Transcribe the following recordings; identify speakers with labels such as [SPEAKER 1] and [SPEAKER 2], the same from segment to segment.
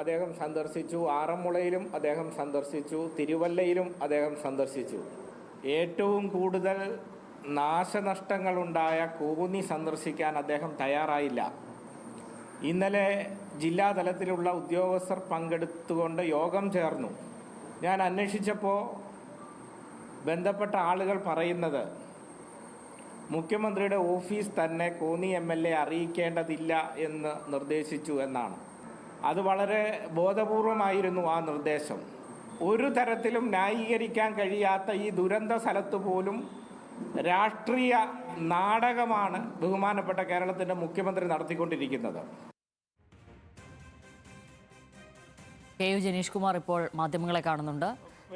[SPEAKER 1] അദ്ദേഹം സന്ദർശിച്ചു, ആറന്മുളയിലും അദ്ദേഹം സന്ദർശിച്ചു, തിരുവല്ലയിലും അദ്ദേഹം സന്ദർശിച്ചു. ഏറ്റവും കൂടുതൽ നാശനഷ്ടങ്ങളുണ്ടായ കോന്നി സന്ദർശിക്കാൻ അദ്ദേഹം തയ്യാറായില്ല. ഇന്നലെ ജില്ലാതലത്തിലുള്ള ഉദ്യോഗസ്ഥർ പങ്കെടുത്തുകൊണ്ട് യോഗം ചേർന്നു. ഞാൻ അന്വേഷിച്ചപ്പോൾ ബന്ധപ്പെട്ട ആളുകൾ പറയുന്നത് മുഖ്യമന്ത്രിയുടെ ഓഫീസ് തന്നെ കോന്നി MLA അറിയിക്കേണ്ടതില്ല എന്ന് നിർദ്ദേശിച്ചു എന്നാണ്. അത് വളരെ ബോധപൂർവമായിരുന്നു ആ നിർദ്ദേശം. ഒരു തരത്തിലും ന്യായീകരിക്കാൻ കഴിയാത്ത ഈ ദുരന്ത സ്ഥലത്ത് പോലും രാഷ്ട്രീയ നാടകമാണ് ബഹുമാനപ്പെട്ട കേരളത്തിൻ്റെ മുഖ്യമന്ത്രി നടത്തിക്കൊണ്ടിരിക്കുന്നത്.
[SPEAKER 2] KU ജനീഷ് കുമാർ ഇപ്പോൾ മാധ്യമങ്ങളെ കാണുന്നുണ്ട്.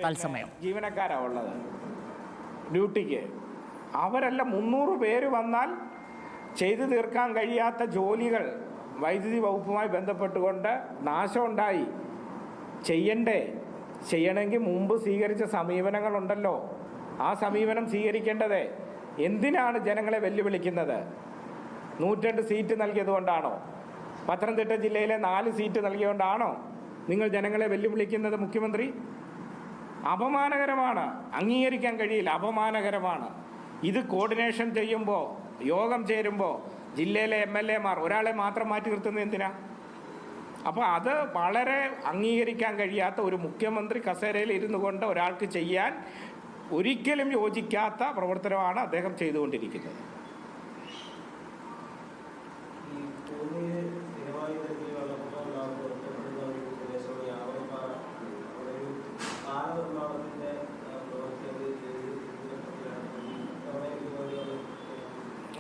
[SPEAKER 2] തത്സമയം
[SPEAKER 1] ജീവനക്കാരാണ് ഉള്ളത് ഡ്യൂട്ടിക്ക്. അവരെല്ലാം 300 പേര് വന്നാൽ ചെയ്തു തീർക്കാൻ കഴിയാത്ത ജോലികൾ വൈദ്യുതി വകുപ്പുമായി ബന്ധപ്പെട്ടുകൊണ്ട് നാശമുണ്ടായി. ചെയ്യണമെങ്കിൽ മുമ്പ് സ്വീകരിച്ച സമീപനങ്ങളുണ്ടല്ലോ, ആ സമീപനം സ്വീകരിക്കേണ്ടത്. എന്തിനാണ് ജനങ്ങളെ വെല്ലുവിളിക്കുന്നത്? 102 സീറ്റ് നൽകിയതുകൊണ്ടാണോ? പത്തനംതിട്ട ജില്ലയിലെ 4 സീറ്റ് നൽകിയതുകൊണ്ടാണോ നിങ്ങൾ ജനങ്ങളെ വെല്ലുവിളിക്കുന്നത്? മുഖ്യമന്ത്രി, അപമാനകരമാണ്, അംഗീകരിക്കാൻ കഴിയില്ല, അപമാനകരമാണ്. ഇത് കോർഡിനേഷൻ ചെയ്യുമ്പോൾ, യോഗം ചേരുമ്പോൾ ജില്ലയിലെ MLA മാർ ഒരാളെ മാത്രം മാറ്റി നിർത്തുന്നത് എന്തിനാ? അപ്പോൾ അത് വളരെ അംഗീകരിക്കാൻ കഴിയാത്ത, ഒരു മുഖ്യമന്ത്രി കസേരയിൽ ഇരുന്നു കൊണ്ട് ഒരാൾക്ക് ചെയ്യാൻ ഒരിക്കലും യോജിക്കാത്ത പ്രവർത്തനമാണ് അദ്ദേഹം ചെയ്തുകൊണ്ടിരിക്കുന്നത്.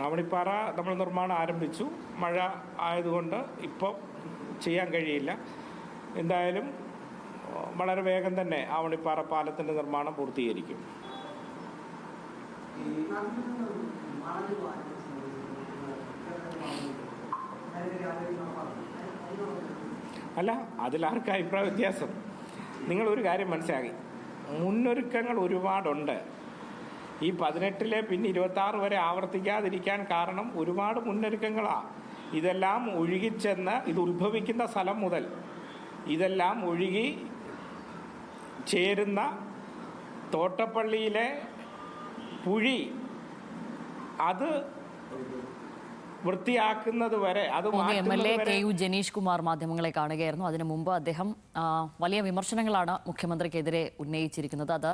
[SPEAKER 1] ആവണിപ്പാറ നമ്മൾ നിർമ്മാണം ആരംഭിച്ചു. മഴ ആയതുകൊണ്ട് ഇപ്പോൾ ചെയ്യാൻ കഴിയില്ല. എന്തായാലും വളരെ വേഗം തന്നെ ആവണിപ്പാറ പാലത്തിൻ്റെ നിർമ്മാണം പൂർത്തീകരിക്കും. അല്ല, അതിലാർക്കും അഭിപ്രായ വ്യത്യാസം? നിങ്ങളൊരു കാര്യം മനസ്സിലാക്കി, മുന്നൊരുക്കങ്ങൾ ഒരുപാടുണ്ട്. ഈ 18 പിന്നെ 26 വരെ ആവർത്തിക്കാതിരിക്കാൻ കാരണം ഒരുപാട് മുന്നൊരുക്കങ്ങളാണ്. ഇതെല്ലാം ഒഴുകിച്ചെന്ന്, ഇത് ഉത്ഭവിക്കുന്ന സ്ഥലം മുതൽ ഇതെല്ലാം ഒഴുകി ചേരുന്ന തോട്ടപ്പള്ളിയിലെ പുഴി, അത് വൃത്തിയാക്കുന്നത് വരെ, അത്
[SPEAKER 2] MLA KU ജനീഷ് കുമാർ മാധ്യമങ്ങളെ കാണുകയായിരുന്നു. അതിനു മുമ്പ് അദ്ദേഹം വലിയ വിമർശനങ്ങളാണ് മുഖ്യമന്ത്രിക്കെതിരെ ഉന്നയിച്ചിരിക്കുന്നത്. അത്